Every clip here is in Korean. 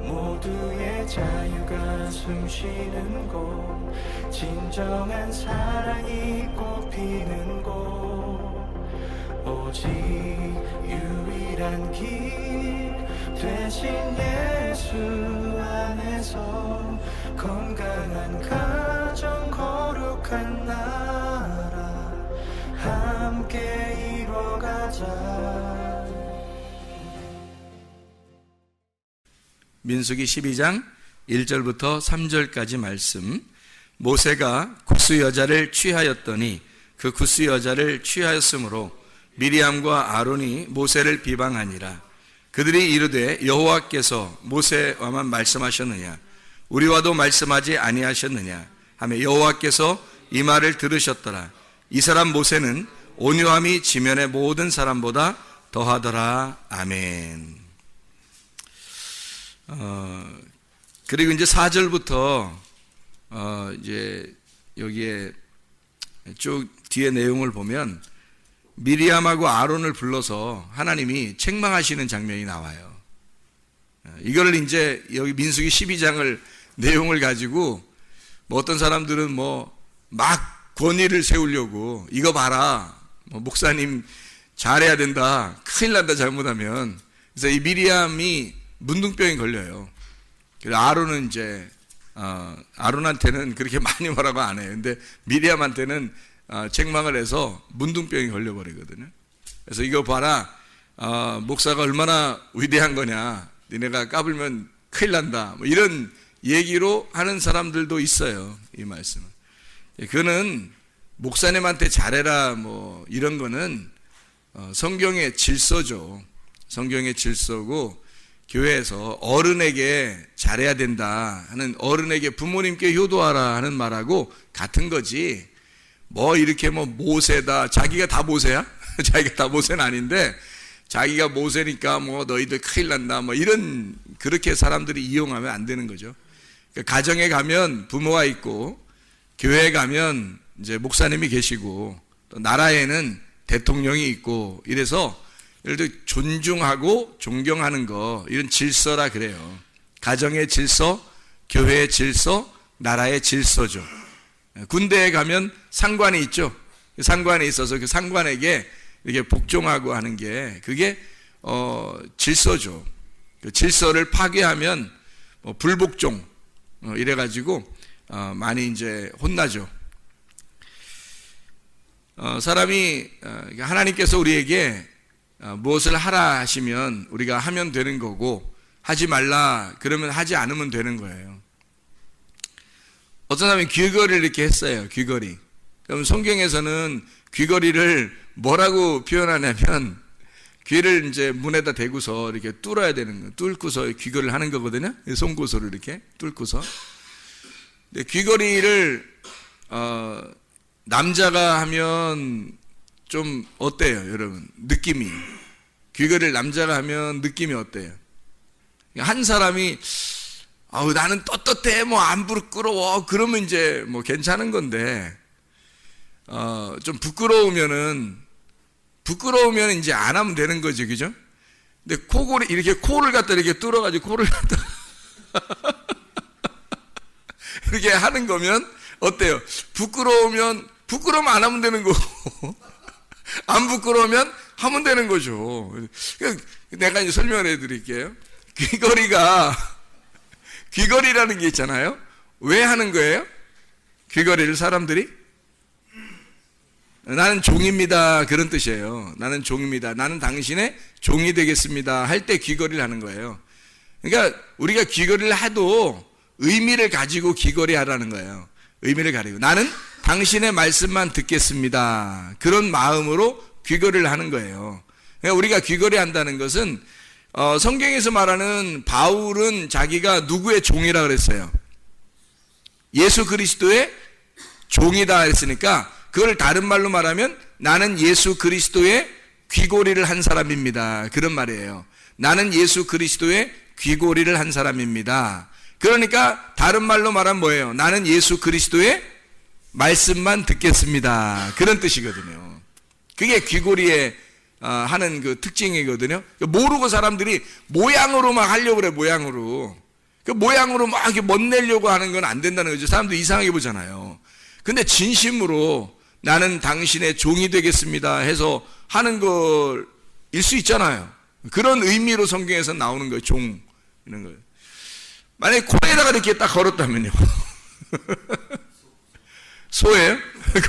모두의 자유가 숨쉬는 곳, 진정한 사랑이 꽃피는 곳, 오직 유일한 길 되신 예수 안에서 건강한 가정, 거룩한 나라 함께 이뤄가자. 민수기 12장 1절부터 3절까지 말씀. 모세가 구스 여자를 취하였더니 그 구스 여자를 취하였으므로 미리암과 아론이 모세를 비방하니라. 그들이 이르되 여호와께서 모세와만 말씀하셨느냐, 우리와도 말씀하지 아니하셨느냐 하며 여호와께서 이 말을 들으셨더라. 이 사람 모세는 온유함이 지면의 모든 사람보다 더하더라. 아멘. 그리고 이제 4절부터 이제 여기에 쭉 뒤에 내용을 보면 미리암하고 아론을 불러서 하나님이 책망하시는 장면이 나와요. 이걸 이제 여기 민수기 12장을 내용을 가지고 뭐 어떤 사람들은 뭐 막 권위를 세우려고 이거 봐라, 뭐 목사님 잘해야 된다, 큰일 난다 잘못하면. 그래서 이 미리암이 문둥병이 걸려요. 그래서 아론은 이제 아론한테는 그렇게 많이 뭐라고 안 해요. 근데 미리암한테는 책망을 해서 문둥병이 걸려버리거든요. 그래서 이거 봐라, 목사가 얼마나 위대한 거냐, 니네가 까불면 큰일 난다, 뭐 이런 얘기로 하는 사람들도 있어요. 이 말씀은 그는 목사님한테 잘해라 뭐 이런 거는 성경의 질서죠. 성경의 질서고, 교회에서 어른에게 잘해야 된다 하는, 어른에게 부모님께 효도하라 하는 말하고 같은 거지. 뭐 이렇게 뭐 모세다, 자기가 다 모세야? 자기가 다 모세는 아닌데 자기가 모세니까 뭐 너희들 큰일 난다 뭐 이런, 그렇게 사람들이 이용하면 안 되는 거죠. 그러니까 가정에 가면 부모가 있고, 교회에 가면 이제 목사님이 계시고, 또 나라에는 대통령이 있고, 이래서 예를 들어 존중하고 존경하는 거, 이런 질서라 그래요. 가정의 질서, 교회의 질서, 나라의 질서죠. 군대에 가면 상관이 있죠. 상관이 있어서 그 상관에게 이렇게 복종하고 하는 게, 그게 질서죠. 그 질서를 파괴하면 뭐 불복종 이래가지고 많이 이제 혼나죠. 사람이 하나님께서 우리에게 무엇을 하라 하시면 우리가 하면 되는 거고, 하지 말라 그러면 하지 않으면 되는 거예요. 어떤 사람이 귀걸이를 이렇게 했어요. 귀걸이. 그럼 성경에서는 귀걸이를 뭐라고 표현하냐면, 귀를 이제 문에다 대고서 이렇게 뚫어야 되는 거예요. 뚫고서 귀걸이를 하는 거거든요. 송곳으로 이렇게 뚫고서. 근데 귀걸이를 남자가 하면 좀 어때요, 여러분? 느낌이. 귀걸이를 남자가 하면 느낌이 어때요? 한 사람이 나는 떳떳해, 뭐 안 부끄러워, 그러면 이제 뭐 괜찮은 건데, 좀 부끄러우면 이제 안 하면 되는 거죠, 그죠? 근데 코골이, 이렇게 코를 갖다 이렇게 뚫어가지고 코를 갖다 이렇게 하는 거면 어때요? 부끄러우면 안 하면 되는 거고, 안 부끄러우면 하면 되는 거죠. 내가 이제 설명을 해드릴게요. 귀걸이라는 게 있잖아요. 왜 하는 거예요? 귀걸이를 사람들이? 나는 종입니다, 그런 뜻이에요. 나는 종입니다, 나는 당신의 종이 되겠습니다 할 때 귀걸이를 하는 거예요. 그러니까 우리가 귀걸이를 해도 의미를 가지고 귀걸이 하라는 거예요. 의미를 가지고 나는 당신의 말씀만 듣겠습니다, 그런 마음으로 귀걸이를 하는 거예요. 그러니까 우리가 귀걸이 한다는 것은 성경에서 말하는 바울은 자기가 누구의 종이라 그랬어요? 예수 그리스도의 종이다 했으니까, 그걸 다른 말로 말하면 나는 예수 그리스도의 귀고리를 한 사람입니다, 그런 말이에요. 나는 예수 그리스도의 귀고리를 한 사람입니다. 그러니까 다른 말로 말하면 뭐예요? 나는 예수 그리스도의 말씀만 듣겠습니다, 그런 뜻이거든요. 그게 귀고리의 하는 그 특징이거든요. 모르고 사람들이 모양으로만 하려고 그래, 모양으로. 그 모양으로 막 이렇게 멋내려고 하는 건 안 된다는 거죠. 사람들이 이상하게 보잖아요. 근데 진심으로 나는 당신의 종이 되겠습니다 해서 하는 걸일 수 있잖아요. 그런 의미로 성경에서 나오는 거예요. 종, 이런 거예요. 만약에 코에다가 이렇게 딱 걸었다면요. 소예요?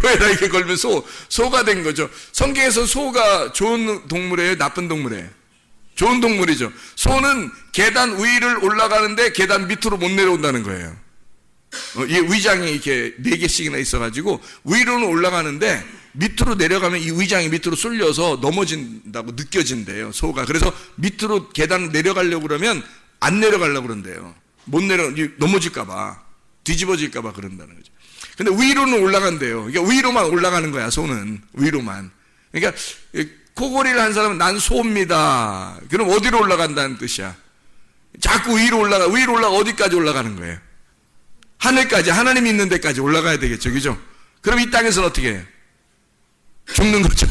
코에다 이렇게 걸면 소가 된 거죠. 성경에서 소가 좋은 동물이에요? 나쁜 동물이에요? 좋은 동물이죠. 소는 계단 위를 올라가는데 계단 밑으로 못 내려온다는 거예요. 이 위장이 이렇게 4개씩이나 있어가지고 위로는 올라가는데 밑으로 내려가면 이 위장이 밑으로 쏠려서 넘어진다고 느껴진대요, 소가. 그래서 밑으로 계단을 내려가려고 그러면 안 내려가려고 그런대요. 못 넘어질까봐, 뒤집어질까봐 그런다는 거죠. 근데 위로는 올라간대요. 그러니까 위로만 올라가는 거야, 소는. 위로만. 그러니까 코골이를 한 사람은 난 소입니다. 그럼 어디로 올라간다는 뜻이야? 자꾸 위로 올라가 어디까지 올라가는 거예요? 하늘까지, 하나님 있는 데까지 올라가야 되겠죠, 그죠? 그럼 이 땅에서는 어떻게 해요? 죽는 거죠.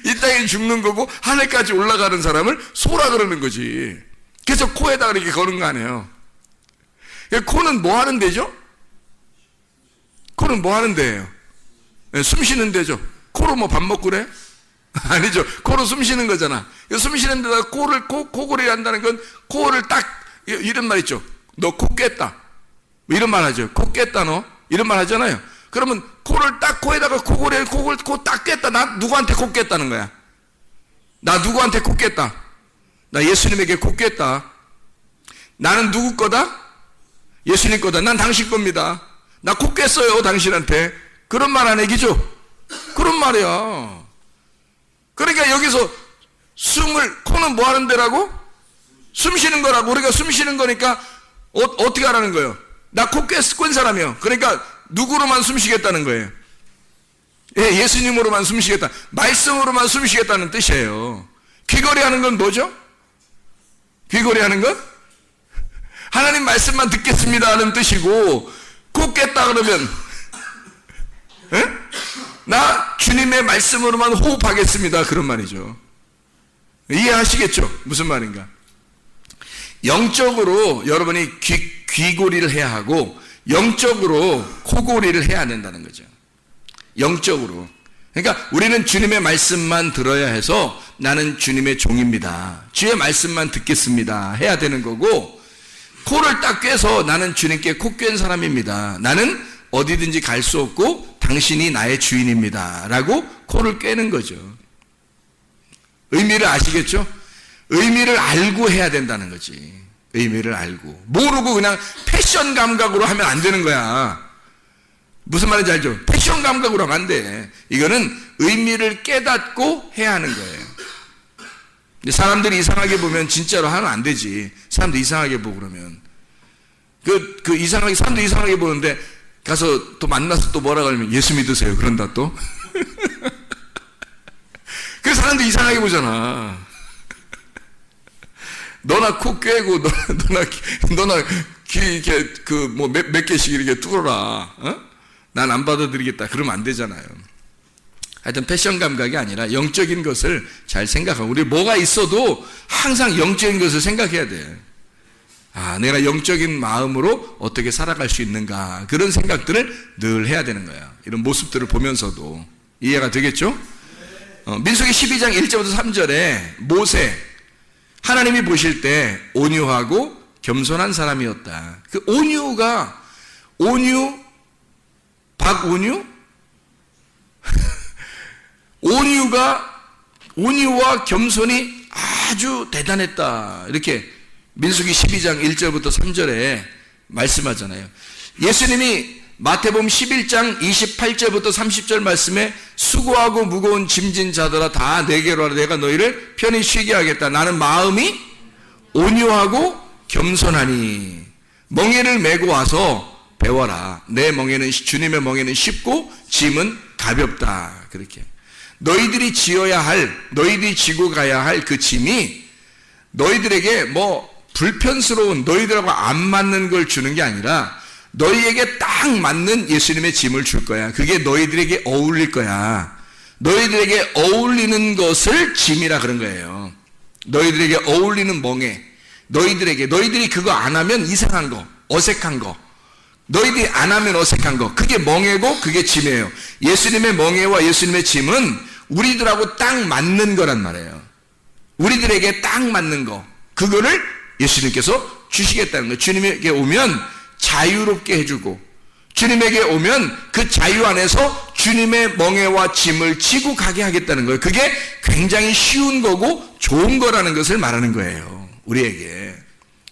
이 땅에 죽는 거고 하늘까지 올라가는 사람을 소라 그러는 거지. 그래서 코에다가 이렇게 거는 거 아니에요. 코는 뭐 하는 데죠? 코는 뭐 하는 데예요? 숨 쉬는 데죠. 코로 뭐 밥 먹고 그래? 아니죠. 코로 숨 쉬는 거잖아. 숨 쉬는 데다가 코골이 한다는 건 코를 딱, 이런 말 있죠. 너 코 깼다. 이런 말 하죠. 코 깼다 너. 이런 말 하잖아요. 그러면 코를 딱 코에다가 코 딱 깼다. 나 누구한테 코 깼다는 거야? 나 누구한테 코 깼다? 나 예수님에게 코 깼다. 나는 누구 거다? 예수님 거다. 난 당신 겁니다. 나 코 깼어요, 당신한테. 그런 말 안 해기죠? 그런 말이야. 그러니까 여기서 코는 뭐 하는 데라고? 숨 쉬는 거라고. 우리가 숨 쉬는 거니까 어떻게 하라는 거예요? 나 코 깬 사람이요. 그러니까 누구로만 숨 쉬겠다는 거예요? 예수님으로만 숨 쉬겠다. 말씀으로만 숨 쉬겠다는 뜻이에요. 귀걸이 하는 건 뭐죠? 귀걸이 하는 건? 하나님 말씀만 듣겠습니다 하는 뜻이고, 코 깼다 그러면 나 주님의 말씀으로만 호흡하겠습니다 그런 말이죠. 이해하시겠죠? 무슨 말인가? 영적으로 여러분이 귀고리를 해야 하고 영적으로 코골이를 해야 된다는 거죠. 영적으로. 그러니까 우리는 주님의 말씀만 들어야 해서 나는 주님의 종입니다. 주의 말씀만 듣겠습니다 해야 되는 거고, 코를 딱 꿰서 나는 주님께 코 꿰는 사람입니다. 나는 어디든지 갈 수 없고 당신이 나의 주인입니다 라고 코를 꿰는 거죠. 의미를 아시겠죠? 의미를 알고 해야 된다는 거지. 의미를 알고. 모르고 그냥 패션 감각으로 하면 안 되는 거야. 무슨 말인지 알죠? 패션 감각으로 하면 안 돼. 이거는 의미를 깨닫고 해야 하는 거예요. 사람들이 이상하게 보면 진짜로 하면 안 되지. 사람들 이상하게 보고 그러면. 사람들 이상하게 보는데 가서 또 만나서 또 뭐라 그러면 예수 믿으세요. 그런다 또. 그 사람들 이상하게 보잖아. 너나 코 꿰고, 너나 귀 이렇게 몇 개씩 이렇게 뚫어라. 난 안 받아들이겠다. 그러면 안 되잖아요. 하여튼 패션 감각이 아니라 영적인 것을 잘 생각하고, 우리 뭐가 있어도 항상 영적인 것을 생각해야 돼. 내가 영적인 마음으로 어떻게 살아갈 수 있는가, 그런 생각들을 늘 해야 되는 거야. 이런 모습들을 보면서도. 이해가 되겠죠? 민수기 12장 1절부터 3절에 모세, 하나님이 보실 때 온유하고 겸손한 사람이었다. 그 박온유? 온유와 겸손이 아주 대단했다. 이렇게 민수기 12장 1절부터 3절에 말씀하잖아요. 예수님이 마태복음 11장 28절부터 30절 말씀에 수고하고 무거운 짐진 자들아 다 내게로 와라. 내가 너희를 편히 쉬게 하겠다. 나는 마음이 온유하고 겸손하니 멍에를 메고 와서 배워라. 내 멍에는, 주님의 멍에는 쉽고 짐은 가볍다. 그렇게 너희들이 너희들이 지고 가야 할 그 짐이 너희들에게 불편스러운, 너희들하고 안 맞는 걸 주는 게 아니라 너희에게 딱 맞는 예수님의 짐을 줄 거야. 그게 너희들에게 어울릴 거야. 너희들에게 어울리는 것을 짐이라 그런 거예요. 너희들에게 어울리는 멍에, 너희들이 그거 안 하면 이상한 거, 어색한 거, 너희들이 안 하면 어색한 거, 그게 멍에고 그게 짐이에요. 예수님의 멍에와 예수님의 짐은 우리들하고 딱 맞는 거란 말이에요. 우리들에게 딱 맞는 거, 그거를 예수님께서 주시겠다는 거예요. 주님에게 오면 자유롭게 해주고, 주님에게 오면 그 자유 안에서 주님의 멍에와 짐을 지고 가게 하겠다는 거예요. 그게 굉장히 쉬운 거고 좋은 거라는 것을 말하는 거예요. 우리에게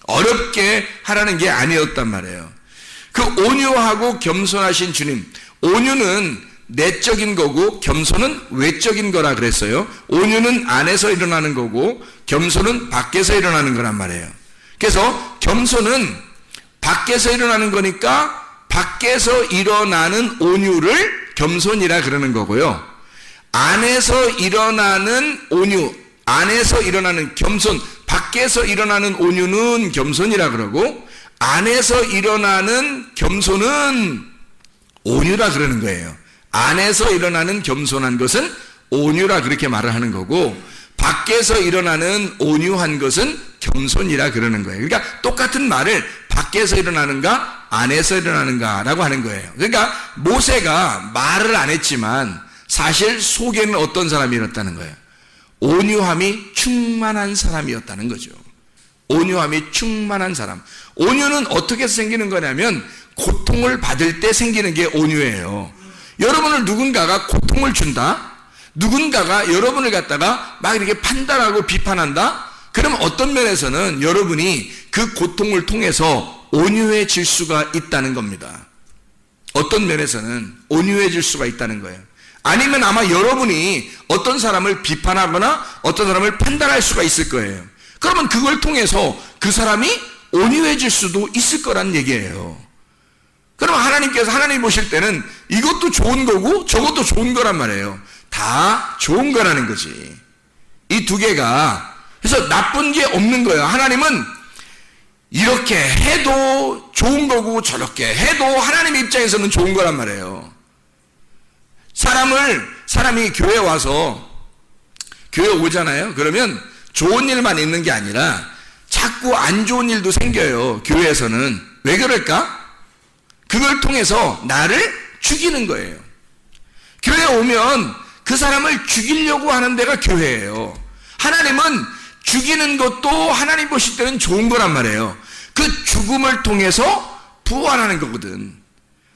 어렵게 하라는 게 아니었단 말이에요. 그 온유하고 겸손하신 주님, 온유는 내적인 거고 겸손은 외적인 거라 그랬어요. 온유는 안에서 일어나는 거고 겸손은 밖에서 일어나는 거란 말이에요. 그래서 겸손은 밖에서 일어나는 거니까 밖에서 일어나는 온유를 겸손이라 그러는 거고요. 안에서 일어나는 온유, 안에서 일어나는 겸손, 밖에서 일어나는 온유는 겸손이라 그러고 안에서 일어나는 겸손은 온유라 그러는 거예요. 안에서 일어나는 겸손한 것은 온유라 그렇게 말을 하는 거고 밖에서 일어나는 온유한 것은 겸손이라 그러는 거예요. 그러니까 똑같은 말을 밖에서 일어나는가 안에서 일어나는가라고 하는 거예요. 그러니까 모세가 말을 안 했지만 사실 속에는 어떤 사람이었다는 거예요. 온유함이 충만한 사람이었다는 거죠. 온유함이 충만한 사람. 온유는 어떻게 생기는 거냐면 고통을 받을 때 생기는 게 온유예요. 여러분을 누군가가 고통을 준다? 누군가가 여러분을 갖다가 막 이렇게 판단하고 비판한다? 그럼 어떤 면에서는 여러분이 그 고통을 통해서 온유해질 수가 있다는 겁니다. 어떤 면에서는 온유해질 수가 있다는 거예요. 아니면 아마 여러분이 어떤 사람을 비판하거나 어떤 사람을 판단할 수가 있을 거예요. 그러면 그걸 통해서 그 사람이 온유해질 수도 있을 거란 얘기예요. 그럼 하나님께서 하나님 보실 때는 이것도 좋은 거고 저것도 좋은 거란 말이에요. 다 좋은 거라는 거지. 이 두 개가. 그래서 나쁜 게 없는 거예요. 하나님은 이렇게 해도 좋은 거고 저렇게 해도 하나님 입장에서는 좋은 거란 말이에요. 사람이 교회에 와서 교회 오잖아요. 그러면 좋은 일만 있는 게 아니라 자꾸 안 좋은 일도 생겨요. 교회에서는. 왜 그럴까? 그걸 통해서 나를 죽이는 거예요. 교회에 오면 그 사람을 죽이려고 하는 데가 교회예요. 하나님은 죽이는 것도 하나님 보실 때는 좋은 거란 말이에요. 그 죽음을 통해서 부활하는 거거든.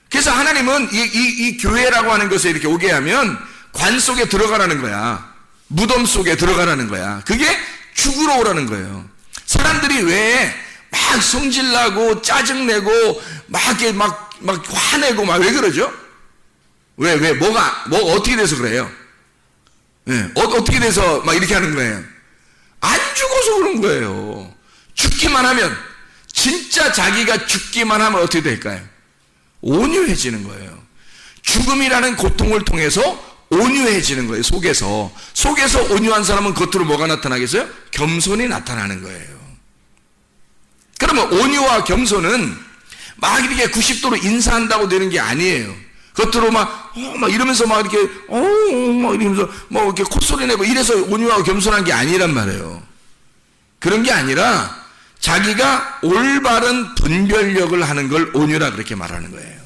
그래서 하나님은 이 교회라고 하는 것에 이렇게 오게 하면 관 속에 들어가라는 거야. 무덤 속에 들어가라는 거야. 그게 죽으러 오라는 거예요. 사람들이 왜 막 성질나고 짜증내고 막 이렇게 막 화내고 막 왜 그러죠? 뭐가 어떻게 돼서 그래요? 네, 어떻게 돼서 막 이렇게 하는 거예요? 안 죽어서 그런 거예요. 죽기만 하면, 진짜 자기가 죽기만 하면 어떻게 될까요? 온유해지는 거예요. 죽음이라는 고통을 통해서 온유해지는 거예요. 속에서 온유한 사람은 겉으로 뭐가 나타나겠어요? 겸손이 나타나는 거예요. 그러면 온유와 겸손은 막 이렇게 90도로 인사한다고 되는 게 아니에요. 겉으로 막 이러면서 막 이렇게 막 이러면서 뭐 이렇게 콧소리 내고 이래서 온유하고 겸손한 게 아니란 말이에요. 그런 게 아니라 자기가 올바른 분별력을 하는 걸 온유라 그렇게 말하는 거예요.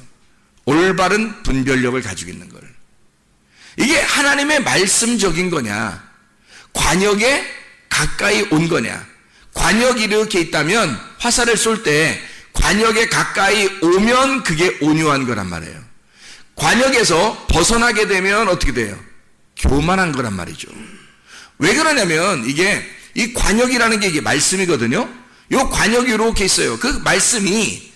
올바른 분별력을 가지고 있는 걸. 이게 하나님의 말씀적인 거냐, 관역에 가까이 온 거냐. 관역이 이렇게 있다면 화살을 쏠 때 관역에 가까이 오면 그게 온유한 거란 말이에요. 관역에서 벗어나게 되면 어떻게 돼요? 교만한 거란 말이죠. 왜 그러냐면 이 관역이라는 게 이게 말씀이거든요. 이 관역이 이렇게 있어요. 그 말씀이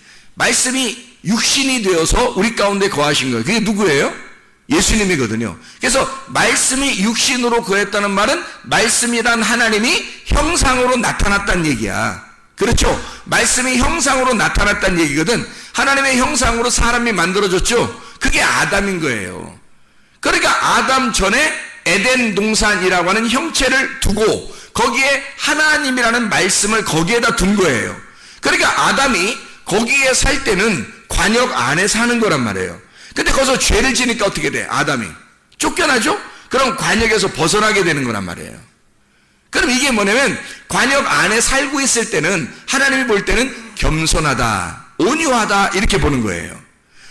육신이 되어서 우리 가운데 거하신 거예요. 그게 누구예요? 예수님이거든요. 그래서 말씀이 육신으로 거했다는 말은 말씀이란 하나님이 형상으로 나타났다는 얘기야. 그렇죠? 말씀이 형상으로 나타났다는 얘기거든. 하나님의 형상으로 사람이 만들어졌죠? 그게 아담인 거예요. 그러니까 아담 전에 에덴 동산이라고 하는 형체를 두고 거기에 하나님이라는 말씀을 거기에다 둔 거예요. 그러니까 아담이 거기에 살 때는 관역 안에 사는 거란 말이에요. 근데 거기서 죄를 지니까 어떻게 돼? 아담이 쫓겨나죠? 그럼 관역에서 벗어나게 되는 거란 말이에요. 그럼 이게 뭐냐면 관역 안에 살고 있을 때는 하나님이 볼 때는 겸손하다, 온유하다 이렇게 보는 거예요.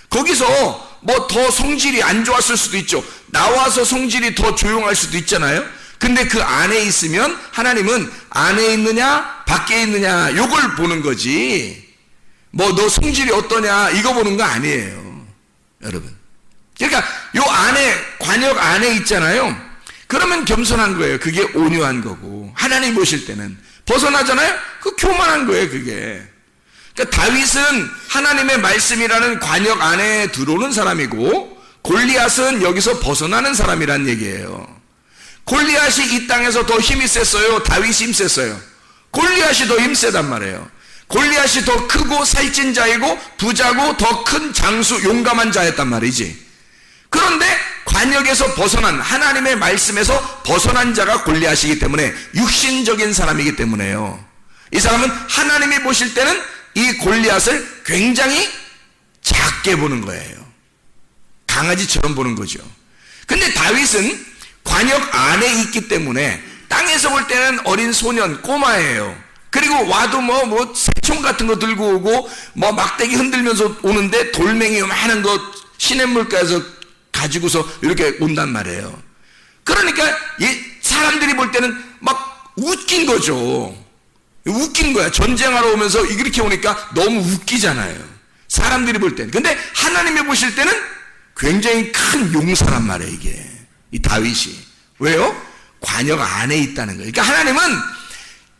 거기서 뭐 더 성질이 안 좋았을 수도 있죠. 나와서 성질이 더 조용할 수도 있잖아요. 근데 그 안에 있으면 하나님은 안에 있느냐 밖에 있느냐 요걸 보는 거지, 뭐 너 성질이 어떠냐 이거 보는 거 아니에요, 여러분. 그러니까 요 안에, 관역 안에 있잖아요. 그러면 겸손한 거예요. 그게 온유한 거고, 하나님 보실 때는 벗어나잖아요. 그 교만한 거예요, 그게. 그러니까 다윗은 하나님의 말씀이라는 관역 안에 들어오는 사람이고, 골리앗은 여기서 벗어나는 사람이란 얘기예요. 골리앗이 이 땅에서 더 힘이 셌어요, 다윗이 힘 셌어요? 골리앗이 더 힘 세단 말이에요. 골리앗이 더 크고 살찐 자이고 부자고 더 큰 장수, 용감한 자였단 말이지. 그런데 관역에서 벗어난, 하나님의 말씀에서 벗어난 자가 골리앗이기 때문에, 육신적인 사람이기 때문에요. 이 사람은 하나님이 보실 때는 이 골리앗을 굉장히 작게 보는 거예요. 강아지처럼 보는 거죠. 근데 다윗은 관역 안에 있기 때문에 땅에서 볼 때는 어린 소년, 꼬마예요. 그리고 와도 뭐 새총 같은 거 들고 오고 뭐 막대기 흔들면서 오는데 돌멩이 요만한 거 시냇물가에서 가지고서 이렇게 온단 말이에요. 그러니까 사람들이 볼 때는 막 웃긴 거죠. 웃긴 거야. 전쟁하러 오면서 이렇게 오니까 너무 웃기잖아요, 사람들이 볼 때는. 근데 하나님이 보실 때는 굉장히 큰 용사란 말이에요, 이게. 이 다윗이. 왜요? 관역 안에 있다는 거예요. 그러니까 하나님은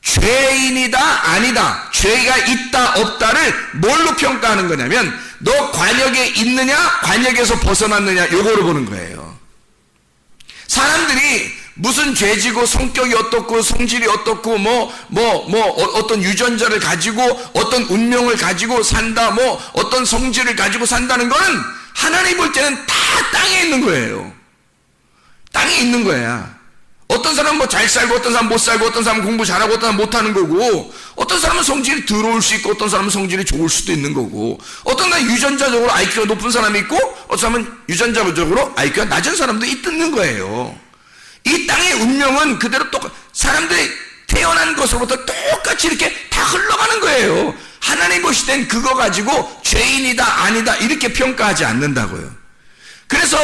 죄인이다 아니다, 죄가 있다 없다를 뭘로 평가하는 거냐면, 너 관역에 있느냐 관역에서 벗어났느냐 요거로 보는 거예요. 사람들이 무슨 죄지고 성격이 어떻고 성질이 어떻고 어떤 유전자를 가지고 어떤 운명을 가지고 산다, 뭐 어떤 성질을 가지고 산다는 거는 하나님 볼 때는 다 땅에 있는 거예요. 땅에 있는 거야. 어떤 사람은 뭐 잘 살고 어떤 사람은 못 살고, 어떤 사람은 공부 잘하고 어떤 사람은 못하는 거고, 어떤 사람은 성질이 더러울 수 있고 어떤 사람은 성질이 좋을 수도 있는 거고, 어떤 사람은 유전자적으로 IQ가 높은 사람이 있고 어떤 사람은 유전자적으로 IQ가 낮은 사람도 있는 거예요. 이 땅의 운명은 그대로 사람들이 태어난 것으로부터 똑같이 이렇게 다 흘러가는 거예요. 하나님 보실 땐 그거 가지고 죄인이다 아니다 이렇게 평가하지 않는다고요. 그래서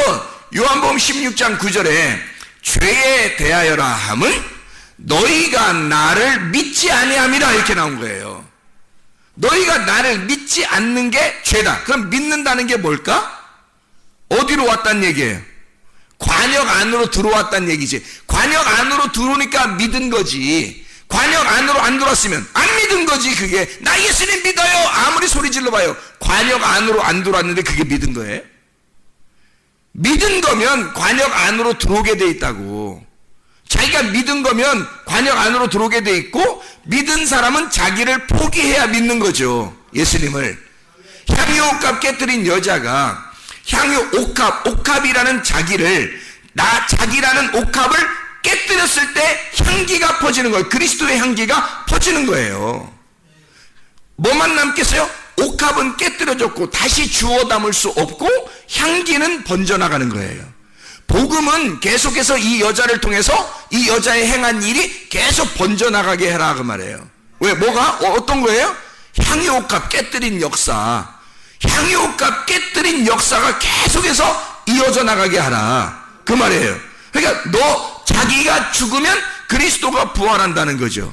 요한복음 16장 9절에 죄에 대하여라 함은 너희가 나를 믿지 아니함이라 이렇게 나온 거예요. 너희가 나를 믿지 않는 게 죄다. 그럼 믿는다는 게 뭘까? 어디로 왔단 얘기예요? 관역 안으로 들어왔단 얘기지. 관역 안으로 들어오니까 믿은 거지. 관역 안으로 안 들어왔으면 안 믿은 거지. 그게 나 예수님 믿어요 아무리 소리 질러봐요. 관역 안으로 안 들어왔는데 그게 믿은 거예요? 믿은 거면 관역 안으로 들어오게 돼 있다고. 자기가 믿은 거면 관역 안으로 들어오게 돼 있고, 믿은 사람은 자기를 포기해야 믿는 거죠, 예수님을. 향유옥합 깨뜨린 여자가 옥합이라는 자기라는 옥합을 깨뜨렸을 때 향기가 퍼지는 거예요. 그리스도의 향기가 퍼지는 거예요. 뭐만 남겠어요? 옥합은 깨뜨려졌고 다시 주워 담을 수 없고 향기는 번져나가는 거예요. 복음은 계속해서 이 여자를 통해서 이 여자의 행한 일이 계속 번져나가게 해라 그 말이에요. 왜? 뭐가? 어떤 거예요? 향유옥합 깨뜨린 역사. 향유옥합 깨뜨린 역사가 계속해서 이어져 나가게 하라 그 말이에요. 그러니까 자기가 죽으면 그리스도가 부활한다는 거죠.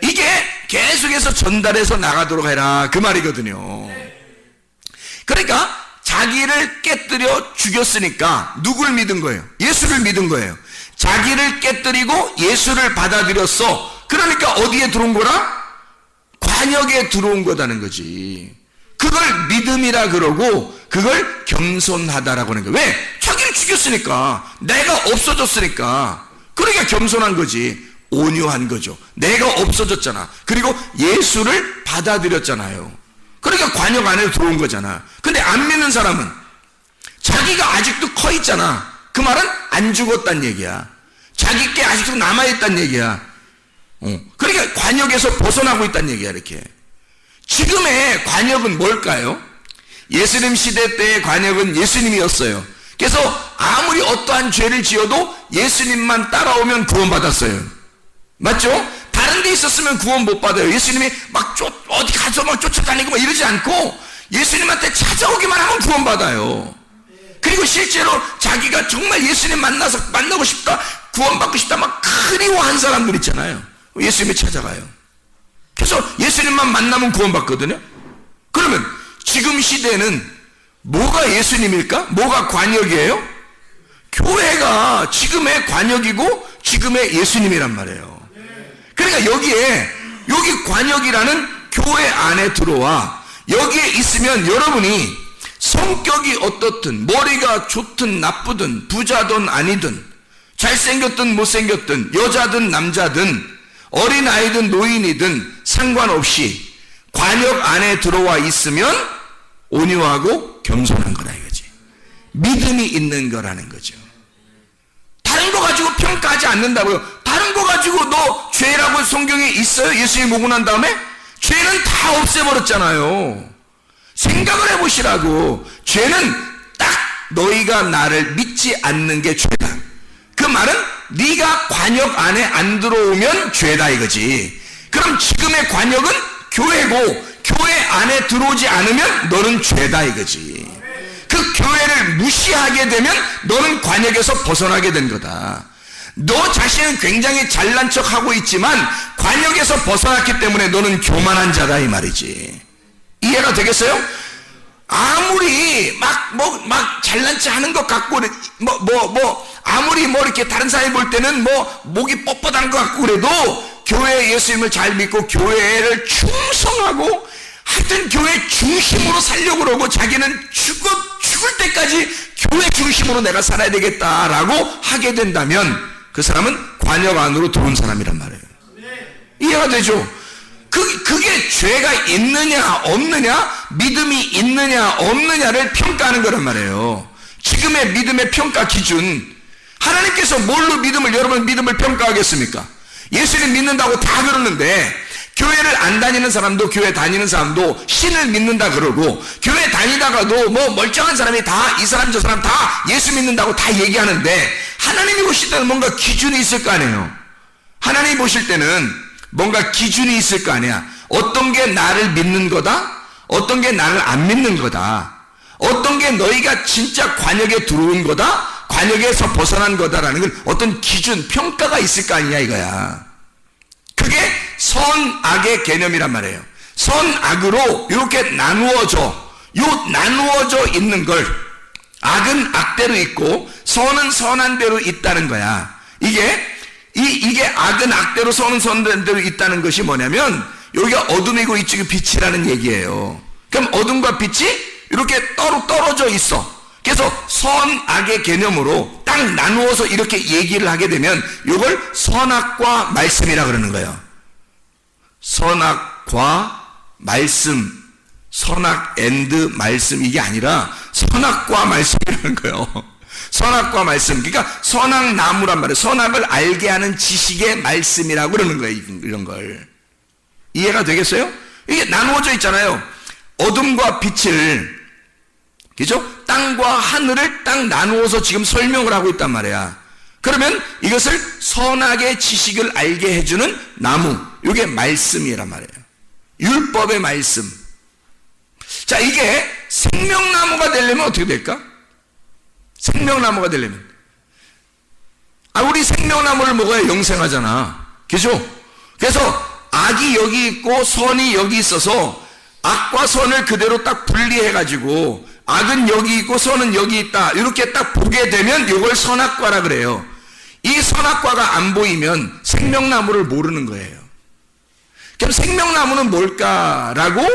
이게 계속해서 전달해서 나가도록 해라 그 말이거든요. 그러니까 자기를 깨뜨려 죽였으니까 누굴 믿은 거예요? 예수를 믿은 거예요. 자기를 깨뜨리고 예수를 받아들였어. 그러니까 어디에 들어온 거라? 관역에 들어온 거다는 거지. 그걸 믿음이라 그러고 그걸 겸손하다라고 하는 거예요. 왜? 자기를 죽였으니까, 내가 없어졌으니까. 그러니까 겸손한 거지. 온유한 거죠. 내가 없어졌잖아. 그리고 예수를 받아들였잖아요. 그러니까 관역 안에 들어온 거잖아. 근데 안 믿는 사람은 자기가 아직도 커 있잖아. 그 말은 안 죽었단 얘기야. 자기 게 아직도 남아있단 얘기야. 그러니까 관역에서 벗어나고 있단 얘기야. 이렇게 지금의 관역은 뭘까요? 예수님 시대 때의 관역은 예수님이었어요. 그래서 아무리 어떠한 죄를 지어도 예수님만 따라오면 구원받았어요. 맞죠? 다른 데 있었으면 구원 못 받아요. 예수님이 막 어디 가서 막 쫓아다니고 막 이러지 않고 예수님한테 찾아오기만 하면 구원받아요. 그리고 실제로 자기가 정말 예수님 만나고 싶다, 구원받고 싶다 막 그리워한 사람들 있잖아요. 예수님이 찾아가요. 그래서 예수님만 만나면 구원받거든요. 그러면 지금 시대는 뭐가 예수님일까? 뭐가 관역이에요? 교회가 지금의 관역이고 지금의 예수님이란 말이에요. 그러니까 여기 관역이라는 교회 안에 들어와 여기에 있으면 여러분이 성격이 어떻든 머리가 좋든 나쁘든 부자든 아니든 잘생겼든 못생겼든 여자든 남자든 어린아이든 노인이든 상관없이 관역 안에 들어와 있으면 온유하고 겸손한 거라 이거지. 믿음이 있는 거라는 거죠. 다른 거 가지고 평가하지 않는다고요. 다른 거 가지고 너 죄라고 성경에 있어요? 예수님이 오고 난 다음에? 죄는 다 없애버렸잖아요. 생각을 해보시라고. 죄는 딱 너희가 나를 믿지 않는 게 죄다. 그 말은 네가 관역 안에 안 들어오면 죄다 이거지. 그럼 지금의 관역은 교회고 교회 안에 들어오지 않으면 너는 죄다 이거지. 그 교회를 무시하게 되면 너는 관역에서 벗어나게 된 거다. 너 자신은 굉장히 잘난 척하고 있지만 관역에서 벗어났기 때문에 너는 교만한 자다 이 말이지. 이해가 되겠어요? 아무리 막 잘난 척 하는 것 같고 아무리 이렇게 다른 사람이 볼 때는 목이 뻣뻣한 것 같고 그래도 교회 예수님을 잘 믿고 교회를 충성하고 하여튼 교회 중심으로 살려고 그러고 자기는 죽을 때까지 교회 중심으로 내가 살아야 되겠다라고 하게 된다면 그 사람은 관역 안으로 들어온 사람이란 말이에요. 이해가 되죠? 그게 죄가 있느냐 없느냐, 믿음이 있느냐 없느냐를 평가하는 거란 말이에요. 지금의 믿음의 평가 기준, 하나님께서 뭘로 여러분 믿음을 평가하겠습니까? 예수님 믿는다고 다 그러는데 교회를 안 다니는 사람도 교회 다니는 사람도 신을 믿는다 그러고 교회 다니다가도 멀쩡한 사람이 다 이 사람 저 사람 다 예수 믿는다고 다 얘기하는데 하나님이 보실 때는 뭔가 기준이 있을 거 아니에요. 하나님이 보실 때는 뭔가 기준이 있을 거 아니야. 어떤 게 나를 믿는 거다, 어떤 게 나를 안 믿는 거다, 어떤 게 너희가 진짜 관역에 들어온 거다, 관역에서 벗어난 거다라는 건 어떤 기준, 평가가 있을 거 아니냐 이거야. 그게 선악의 개념이란 말이에요. 선악으로 이렇게 나누어져 있는 걸, 악은 악대로 있고 선은 선한 대로 있다는 거야. 이게 악은 악대로 선은 선대로 있다는 것이 뭐냐면 여기가 어둠이고 이쪽이 빛이라는 얘기예요. 그럼 어둠과 빛이 이렇게 떨어져 있어. 그래서 선악의 개념으로 딱 나누어서 이렇게 얘기를 하게 되면 이걸 선악과 말씀이라 그러는 거예요. 선악과 말씀, 선악 앤드 말씀, 이게 아니라 선악과 말씀이라는 거예요. 선악과 말씀, 그러니까 선악나무란 말이에요. 선악을 알게 하는 지식의 말씀이라고 그러는 거예요. 이런 걸 이해가 되겠어요? 이게 나누어져 있잖아요. 어둠과 빛을, 그죠? 땅과 하늘을 딱 나누어서 지금 설명을 하고 있단 말이야. 그러면 이것을 선악의 지식을 알게 해주는 나무, 이게 말씀이란 말이에요. 율법의 말씀. 자, 이게 생명나무가 되려면 어떻게 될까? 생명나무가 되려면 우리 생명나무를 먹어야 영생하잖아. 그죠? 그래서 악이 여기 있고 선이 여기 있어서 악과 선을 그대로 딱 분리해가지고 악은 여기 있고 선은 여기 있다 이렇게 딱 보게 되면 이걸 선악과라 그래요. 이 선악과가 안 보이면 생명나무를 모르는 거예요. 그럼 생명나무는 뭘까라고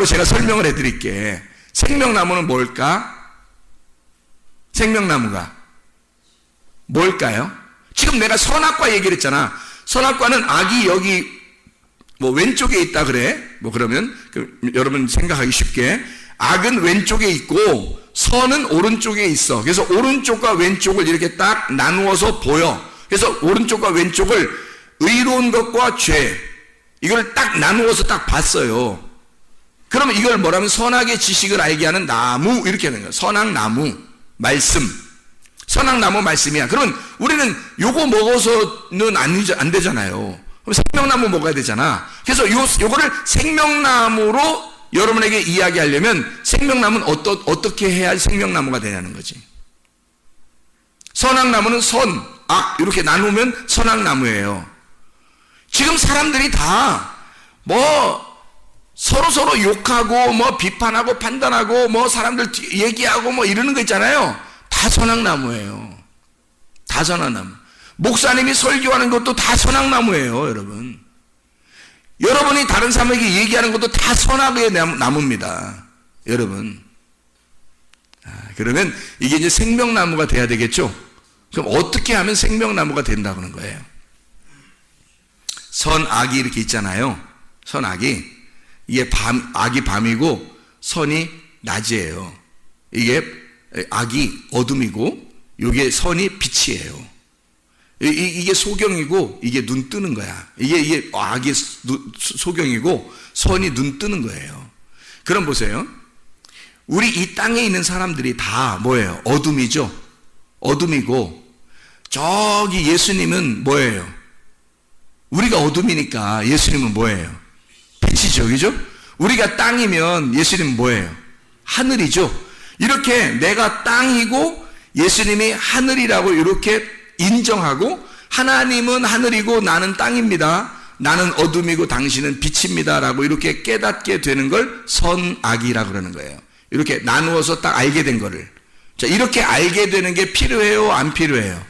제가 설명을 해드릴게. 생명나무는 뭘까? 생명나무가 뭘까요? 지금 내가 선악과 얘기를 했잖아. 선악과는 악이 여기 왼쪽에 있다 그래. 그러면 여러분 생각하기 쉽게 악은 왼쪽에 있고 선은 오른쪽에 있어. 그래서 오른쪽과 왼쪽을 이렇게 딱 나누어서 보여. 그래서 오른쪽과 왼쪽을 의로운 것과 죄, 이걸 딱 나누어서 딱 봤어요. 그러면 이걸 뭐라면 선악의 지식을 알게 하는 나무 이렇게 하는 거예요. 선악나무, 말씀. 선악나무 말씀이야. 그러면 우리는 요거 먹어서는 안 되잖아요. 그럼 생명나무 먹어야 되잖아. 그래서 요거를 생명나무로 여러분에게 이야기하려면 생명나무는 어떻게 해야 생명나무가 되냐는 거지. 선악나무는 선, 악 이렇게 나누면 선악나무예요. 지금 사람들이 다 서로 욕하고 비판하고 판단하고 사람들 얘기하고 이러는 거 있잖아요. 다 선악나무예요. 다 선악나무. 목사님이 설교하는 것도 다 선악나무예요, 여러분. 여러분이 다른 사람에게 얘기하는 것도 다 선악의 나무입니다, 여러분. 그러면 이게 이제 생명나무가 돼야 되겠죠? 그럼 어떻게 하면 생명나무가 된다고 하는 거예요? 선악이 이렇게 있잖아요. 선악이. 이게 악이 밤이고 선이 낮이에요. 이게 악이 어둠이고 이게 선이 빛이에요. 이게 소경이고 이게 눈 뜨는 거야. 이게 악이 소경이고 선이 눈 뜨는 거예요. 그럼 보세요. 우리 이 땅에 있는 사람들이 다 뭐예요? 어둠이죠. 어둠이고 저기 예수님은 뭐예요? 우리가 어둠이니까 예수님은 뭐예요? 빛이죠. 그죠? 우리가 땅이면 예수님은 뭐예요? 하늘이죠. 이렇게 내가 땅이고 예수님이 하늘이라고 이렇게 인정하고 하나님은 하늘이고 나는 땅입니다. 나는 어둠이고 당신은 빛입니다. 라고 이렇게 깨닫게 되는 걸 선악이라고 그러는 거예요. 이렇게 나누어서 딱 알게 된 거를. 자, 이렇게 알게 되는 게 필요해요? 안 필요해요?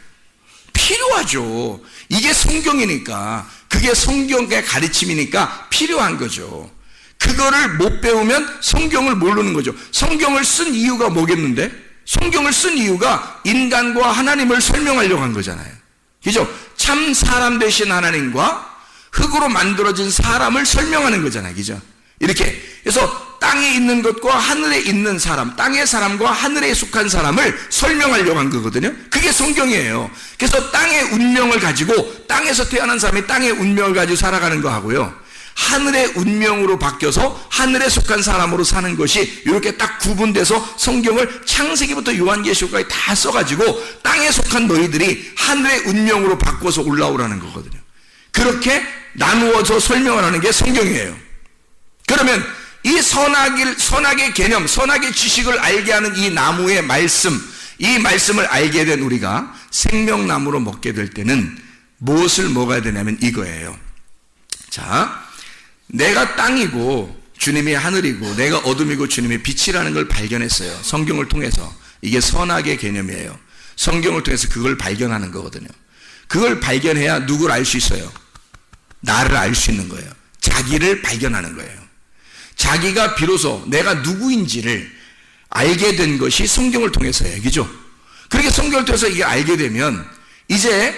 필요하죠. 이게 성경이니까, 그게 성경의 가르침이니까 필요한 거죠. 그거를 못 배우면 성경을 모르는 거죠. 성경을 쓴 이유가 뭐겠는데? 성경을 쓴 이유가 인간과 하나님을 설명하려고 한 거잖아요. 그죠? 참 사람 되신 하나님과 흙으로 만들어진 사람을 설명하는 거잖아요. 그죠? 이렇게. 그래서 땅에 있는 것과 하늘에 있는 사람, 땅의 사람과 하늘에 속한 사람을 설명하려고 한 거거든요. 그게 성경이에요. 그래서 땅의 운명을 가지고, 땅에서 태어난 사람이 땅의 운명을 가지고 살아가는 거 하고요. 하늘의 운명으로 바뀌어서 하늘에 속한 사람으로 사는 것이 이렇게 딱 구분돼서 성경을 창세기부터 요한계시록까지 다 써가지고 땅에 속한 너희들이 하늘의 운명으로 바꿔서 올라오라는 거거든요. 그렇게 나누어서 설명을 하는 게 성경이에요. 그러면 이 선악의 개념, 선악의 지식을 알게 하는 이 나무의 말씀, 이 말씀을 알게 된 우리가 생명나무로 먹게 될 때는 무엇을 먹어야 되냐면 이거예요. 자, 내가 땅이고 주님이 하늘이고 내가 어둠이고 주님이 빛이라는 걸 발견했어요. 성경을 통해서. 이게 선악의 개념이에요. 성경을 통해서 그걸 발견하는 거거든요. 그걸 발견해야 누구를 알 수 있어요? 나를 알 수 있는 거예요. 자기를 발견하는 거예요. 자기가 비로소 내가 누구인지를 알게 된 것이 성경을 통해서예요. 그죠? 그렇게 성경을 통해서 이게 알게 되면 이제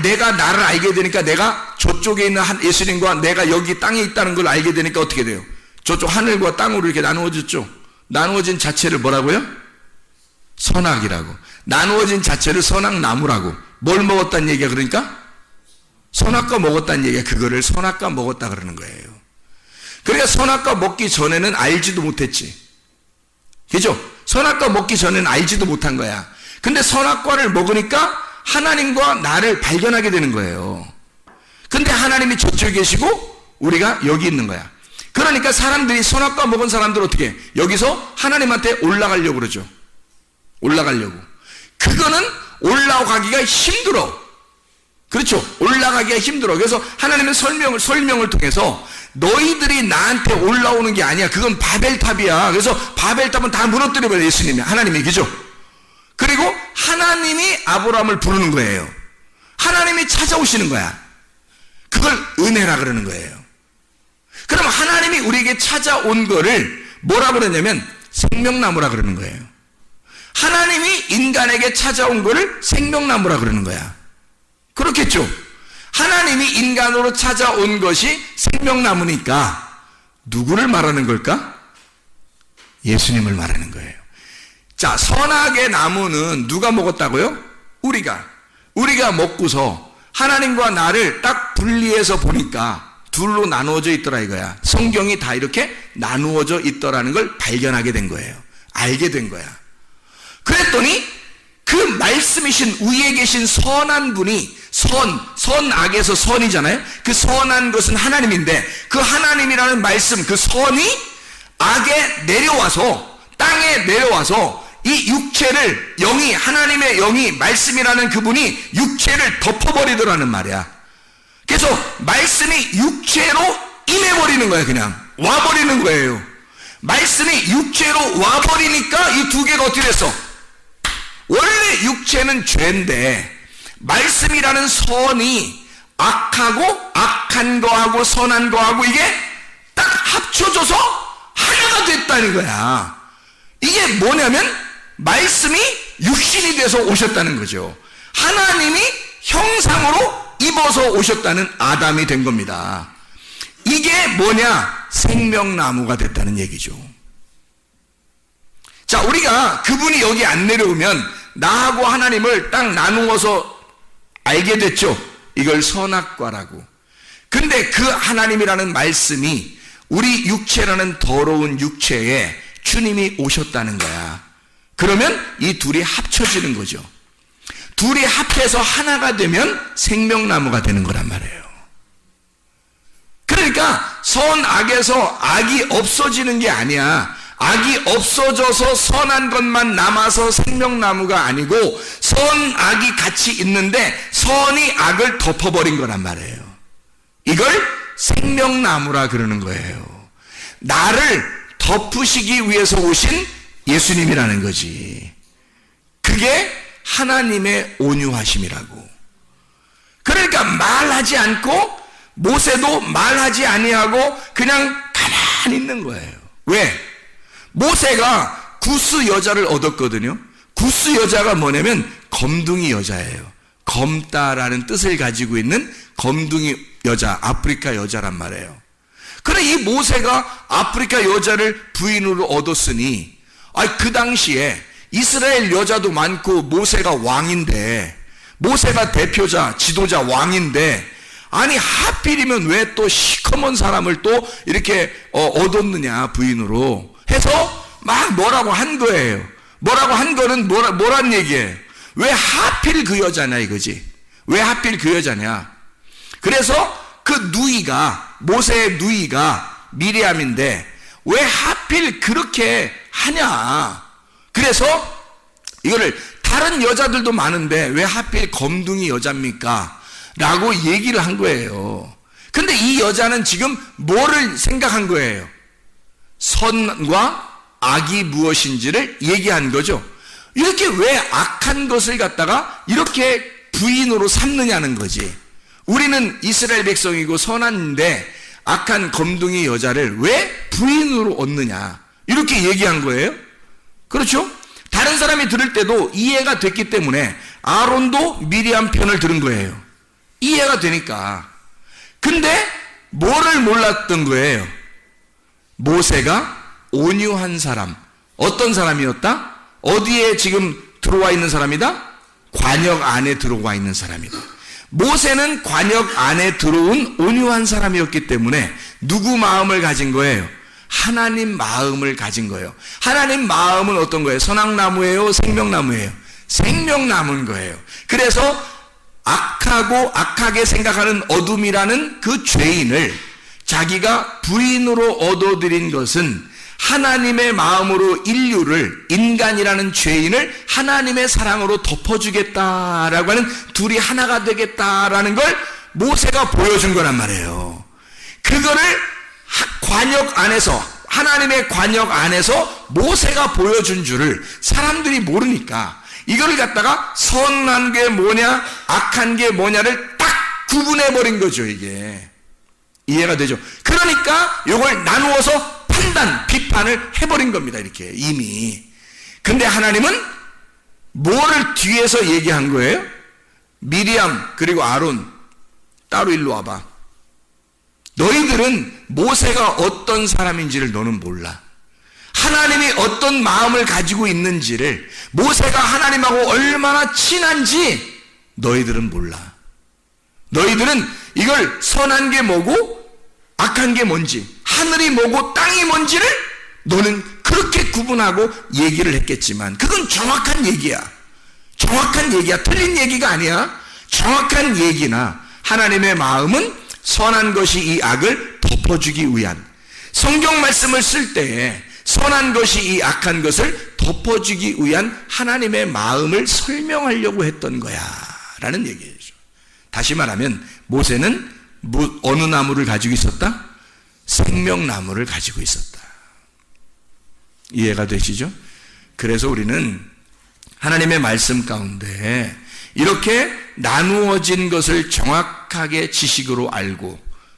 내가 나를 알게 되니까 내가 저쪽에 있는 예수님과 내가 여기 땅에 있다는 걸 알게 되니까 어떻게 돼요? 저쪽 하늘과 땅으로 이렇게 나누어졌죠. 나누어진 자체를 뭐라고요? 선악이라고. 나누어진 자체를 선악나무라고. 뭘 먹었다는 얘기야 그러니까? 선악과 먹었다는 얘기야. 그거를 선악과 먹었다 그러는 거예요. 그러니까 선악과 먹기 전에는 알지도 못했지. 그죠? 선악과 먹기 전에는 알지도 못한 거야. 근데 선악과를 먹으니까 하나님과 나를 발견하게 되는 거예요. 근데 하나님이 저쪽에 계시고 우리가 여기 있는 거야. 그러니까 사람들이 선악과 먹은 사람들 어떻게 해? 여기서 하나님한테 올라가려고 그러죠. 올라가려고. 그거는 올라가기가 힘들어. 그렇죠? 올라가기가 힘들어. 그래서 하나님은 설명을 통해서 너희들이 나한테 올라오는 게 아니야. 그건 바벨탑이야. 그래서 바벨탑은 다 무너뜨려버려요. 예수님이. 하나님이. 그죠? 그리고 하나님이 아브라함을 부르는 거예요. 하나님이 찾아오시는 거야. 그걸 은혜라 그러는 거예요. 그럼 하나님이 우리에게 찾아온 거를 뭐라 그러냐면 생명나무라 그러는 거예요. 하나님이 인간에게 찾아온 거를 생명나무라 그러는 거야. 그렇겠죠? 하나님이 인간으로 찾아온 것이 생명나무니까 누구를 말하는 걸까? 예수님을 말하는 거예요. 자, 선악의 나무는 누가 먹었다고요? 우리가 먹고서 하나님과 나를 딱 분리해서 보니까 둘로 나누어져 있더라 이거야. 성경이 다 이렇게 나누어져 있더라는 걸 발견하게 된 거예요. 알게 된 거야. 그랬더니 그 말씀이신 위에 계신 선한 분이 선악에서 선이잖아요. 그 선한 것은 하나님인데 그 하나님이라는 말씀, 그 선이 악에 내려와서, 땅에 내려와서 이 육체를, 영이, 하나님의 영이, 말씀이라는 그분이 육체를 덮어버리더라는 말이야. 그래서 말씀이 육체로 임해버리는 거야. 그냥 와버리는 거예요. 말씀이 육체로 와버리니까 이 두 개가 어떻게 됐어? 원래 육체는 죄인데 말씀이라는 선이 악하고, 악한 거하고 선한 거하고 이게 딱 합쳐져서 하나가 됐다는 거야. 이게 뭐냐면 말씀이 육신이 돼서 오셨다는 거죠. 하나님이 형상으로 입어서 오셨다는 아담이 된 겁니다. 이게 뭐냐? 생명나무가 됐다는 얘기죠. 자, 우리가 그분이 여기 안 내려오면 나하고 하나님을 딱 나누어서 알게 됐죠. 이걸 선악과라고. 근데 그 하나님이라는 말씀이 우리 육체라는 더러운 육체에 주님이 오셨다는 거야. 그러면 이 둘이 합쳐지는 거죠. 둘이 합해서 하나가 되면 생명나무가 되는 거란 말이에요. 그러니까 선악에서 악이 없어지는 게 아니야. 악이 없어져서 선한 것만 남아서 생명나무가 아니고 선악이 같이 있는데 선이 악을 덮어버린 거란 말이에요. 이걸 생명나무라 그러는 거예요. 나를 덮으시기 위해서 오신 예수님이라는 거지. 그게 하나님의 온유하심이라고. 그러니까 말하지 않고 모세도 말하지 아니하고 그냥 가만히 있는 거예요. 왜? 모세가 구스 여자를 얻었거든요. 구스 여자가 뭐냐면 검둥이 여자예요. 검다라는 뜻을 가지고 있는 검둥이 여자, 아프리카 여자란 말이에요. 그래 이 모세가 아프리카 여자를 부인으로 얻었으니 그 당시에 이스라엘 여자도 많고 모세가 왕인데, 모세가 대표자, 지도자, 왕인데 아니 하필이면 왜 또 시커먼 사람을 또 이렇게 얻었느냐 부인으로 해서 막 뭐라고 한 거예요. 뭐라고 한 거는 뭐란 얘기예요. 왜 하필 그 여자냐 이거지. 왜 하필 그 여자냐. 그래서 그 누이가, 모세의 누이가 미리암인데 왜 하필 그렇게 하냐. 그래서 이거를 다른 여자들도 많은데 왜 하필 검둥이 여자입니까? 라고 얘기를 한 거예요. 근데 이 여자는 지금 뭐를 생각한 거예요? 선과 악이 무엇인지를 얘기한 거죠. 이렇게 왜 악한 것을 갖다가 이렇게 부인으로 삼느냐는 거지. 우리는 이스라엘 백성이고 선한데 악한 검둥이 여자를 왜 부인으로 얻느냐 이렇게 얘기한 거예요. 그렇죠? 다른 사람이 들을 때도 이해가 됐기 때문에 아론도 미리암 편을 들은 거예요. 이해가 되니까. 근데 뭐를 몰랐던 거예요? 모세가 온유한 사람. 어떤 사람이었다? 어디에 지금 들어와 있는 사람이다? 관역 안에 들어와 있는 사람이다. 모세는 관역 안에 들어온 온유한 사람이었기 때문에 누구 마음을 가진 거예요? 하나님 마음을 가진 거예요. 하나님 마음은 어떤 거예요? 선악나무예요? 생명나무예요? 생명나무인 거예요. 그래서 악하고 악하게 생각하는 어둠이라는 그 죄인을 자기가 부인으로 얻어들인 것은 하나님의 마음으로 인류를, 인간이라는 죄인을 하나님의 사랑으로 덮어주겠다라고 하는, 둘이 하나가 되겠다라는 걸 모세가 보여준 거란 말이에요. 그거를 관역 안에서, 하나님의 관역 안에서 모세가 보여준 줄을 사람들이 모르니까 이거를 갖다가 선한 게 뭐냐 악한 게 뭐냐를 딱 구분해버린 거죠. 이게 이해가 되죠? 그러니까 이걸 나누어서 판단, 비판을 해버린 겁니다. 이렇게 이미. 근데 하나님은 뭐를 뒤에서 얘기한 거예요? 미리암 그리고 아론 따로 일로 와봐. 너희들은 모세가 어떤 사람인지를 너는 몰라. 하나님이 어떤 마음을 가지고 있는지를, 모세가 하나님하고 얼마나 친한지 너희들은 몰라. 너희들은 이걸 선한 게 뭐고 악한 게 뭔지, 하늘이 뭐고 땅이 뭔지를 너는 그렇게 구분하고 얘기를 했겠지만 그건 정확한 얘기야. 정확한 얘기야. 틀린 얘기가 아니야. 정확한 얘기나 하나님의 마음은 선한 것이 이 악을 덮어주기 위한, 성경 말씀을 쓸 때에 선한 것이 이 악한 것을 덮어주기 위한 하나님의 마음을 설명하려고 했던 거야 라는 얘기죠. 다시 말하면 모세는 어느 나무를 가지고 있었다? 생명나무를 가지고 있었다. 이해가 되시죠? 그래서 우리는 하나님의 말씀 가운데 이렇게 나누어진 것을 정확하게 지식으로 알고,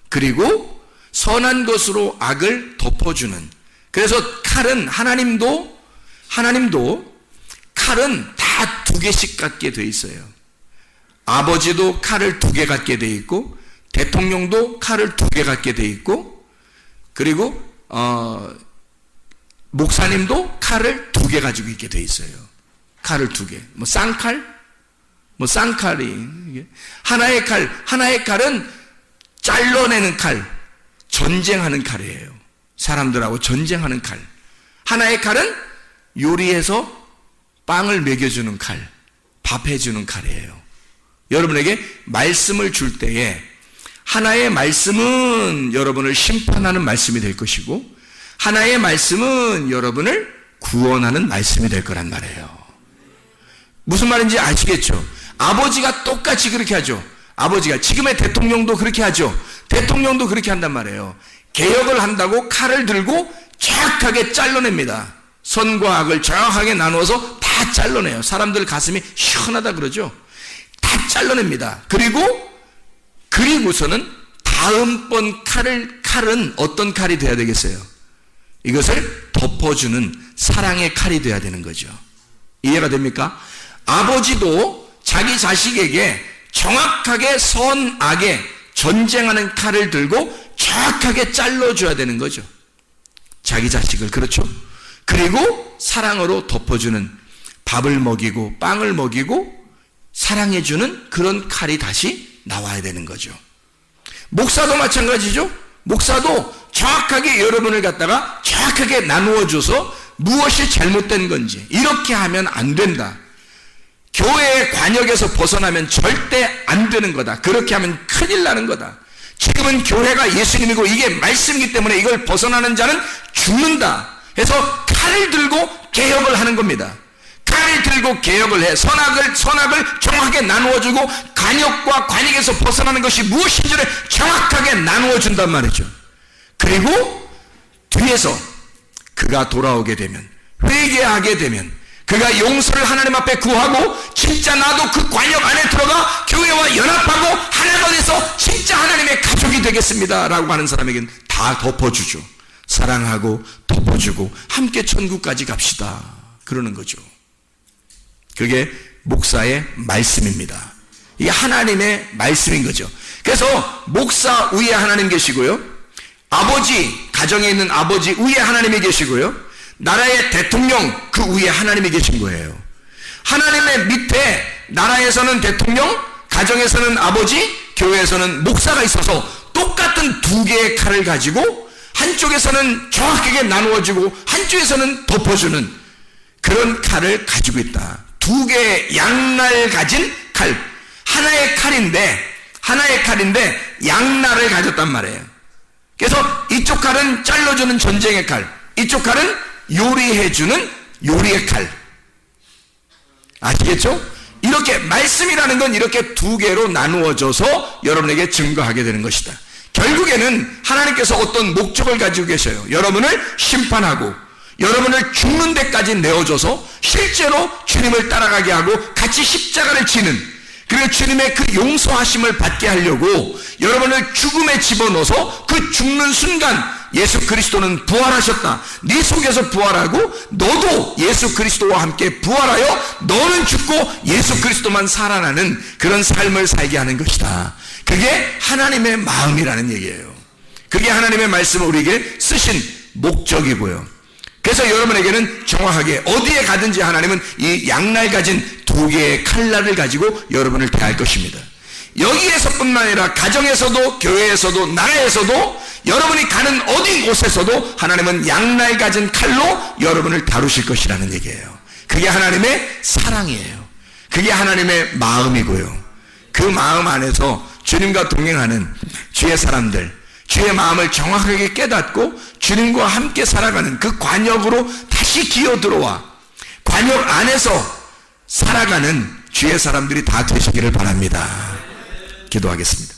그리고 선한 것으로 악을 덮어주는, 그래서 칼은 하나님도 칼은 다 두 개씩 갖게 돼 있어요. 아버지도 칼을 2개 갖게 돼 있고, 대통령도 칼을 2개 갖게 돼 있고, 그리고 목사님도 칼을 2개 가지고 있게 돼 있어요. 칼을 2개. 쌍칼이 하나의 칼은 잘라내는 칼, 전쟁하는 칼이에요. 사람들하고 전쟁하는 칼. 하나의 칼은 요리해서 빵을 먹여주는 칼, 밥 해주는 칼이에요. 여러분에게 말씀을 줄 때에 하나의 말씀은 여러분을 심판하는 말씀이 될 것이고, 하나의 말씀은 여러분을 구원하는 말씀이 될 거란 말이에요. 무슨 말인지 아시겠죠? 아버지가 똑같이 그렇게 하죠. 아버지가, 지금의 대통령도 그렇게 하죠. 대통령도 그렇게 한단 말이에요. 개혁을 한다고 칼을 들고 정확하게 잘라냅니다. 선과 악을 정확하게 나누어서 다 잘라내요. 사람들 가슴이 시원하다 그러죠. 다 잘라냅니다. 그리고서는 다음번 칼은 어떤 칼이 돼야 되겠어요? 이것을 덮어주는 사랑의 칼이 돼야 되는 거죠. 이해가 됩니까? 아버지도 자기 자식에게 정확하게 선악에 전쟁하는 칼을 들고 정확하게 잘라줘야 되는 거죠. 자기 자식을. 그렇죠? 그리고 사랑으로 덮어주는, 밥을 먹이고 빵을 먹이고 사랑해주는 그런 칼이 다시 나와야 되는 거죠. 목사도 마찬가지죠. 목사도 정확하게 여러분을 갖다가 정확하게 나누어줘서 무엇이 잘못된 건지, 이렇게 하면 안 된다, 교회의 관역에서 벗어나면 절대 안 되는 거다, 그렇게 하면 큰일 나는 거다, 지금은 교회가 예수님이고 이게 말씀이기 때문에 이걸 벗어나는 자는 죽는다 해서 칼을 들고 개혁을 하는 겁니다. 칼을 들고 개혁을 해. 선악을 정확하게 나누어주고, 관역과 관역에서 벗어나는 것이 무엇인지를 정확하게 나누어준단 말이죠. 그리고 뒤에서 그가 돌아오게 되면, 회개하게 되면, 그가 용서를 하나님 앞에 구하고 진짜 나도 그 관역 안에 들어가 교회와 연합하고 하나가 돼서 진짜 하나님의 가족이 되겠습니다 라고 하는 사람에게는 다 덮어주죠. 사랑하고 덮어주고 함께 천국까지 갑시다 그러는 거죠. 그게 목사의 말씀입니다. 이게 하나님의 말씀인 거죠. 그래서 목사 위에 하나님 계시고요, 아버지, 가정에 있는 아버지 위에 하나님이 계시고요, 나라의 대통령 그 위에 하나님이 계신 거예요. 하나님의 밑에 나라에서는 대통령, 가정에서는 아버지, 교회에서는 목사가 있어서 똑같은 2개의 칼을 가지고 한쪽에서는 정확하게 나누어주고 한쪽에서는 덮어주는 그런 칼을 가지고 있다. 2개의 양날 가진 칼. 하나의 칼인데 양날을 가졌단 말이에요. 그래서 이쪽 칼은 잘라주는 전쟁의 칼, 이쪽 칼은 요리해주는 요리의 칼. 아시겠죠? 이렇게 말씀이라는 건 이렇게 2개로 나누어져서 여러분에게 증거하게 되는 것이다. 결국에는 하나님께서 어떤 목적을 가지고 계셔요. 여러분을 심판하고 여러분을 죽는 데까지 내어줘서 실제로 주님을 따라가게 하고 같이 십자가를 지는, 그리고 주님의 그 용서하심을 받게 하려고 여러분을 죽음에 집어넣어서 그 죽는 순간 예수 그리스도는 부활하셨다, 네 속에서 부활하고 너도 예수 그리스도와 함께 부활하여 너는 죽고 예수 그리스도만 살아나는 그런 삶을 살게 하는 것이다. 그게 하나님의 마음이라는 얘기예요. 그게 하나님의 말씀을 우리에게 쓰신 목적이고요. 그래서 여러분에게는 정확하게 어디에 가든지 하나님은 이 양날 가진 2개의 칼날을 가지고 여러분을 대할 것입니다. 여기에서뿐만 아니라 가정에서도 교회에서도 나라에서도 여러분이 가는 어디 곳에서도 하나님은 양날 가진 칼로 여러분을 다루실 것이라는 얘기예요. 그게 하나님의 사랑이에요. 그게 하나님의 마음이고요. 그 마음 안에서 주님과 동행하는 주의 사람들, 주의 마음을 정확하게 깨닫고 주님과 함께 살아가는 그 관역으로 다시 기어 들어와 관역 안에서 살아가는 주의 사람들이 다 되시기를 바랍니다. 기도하겠습니다.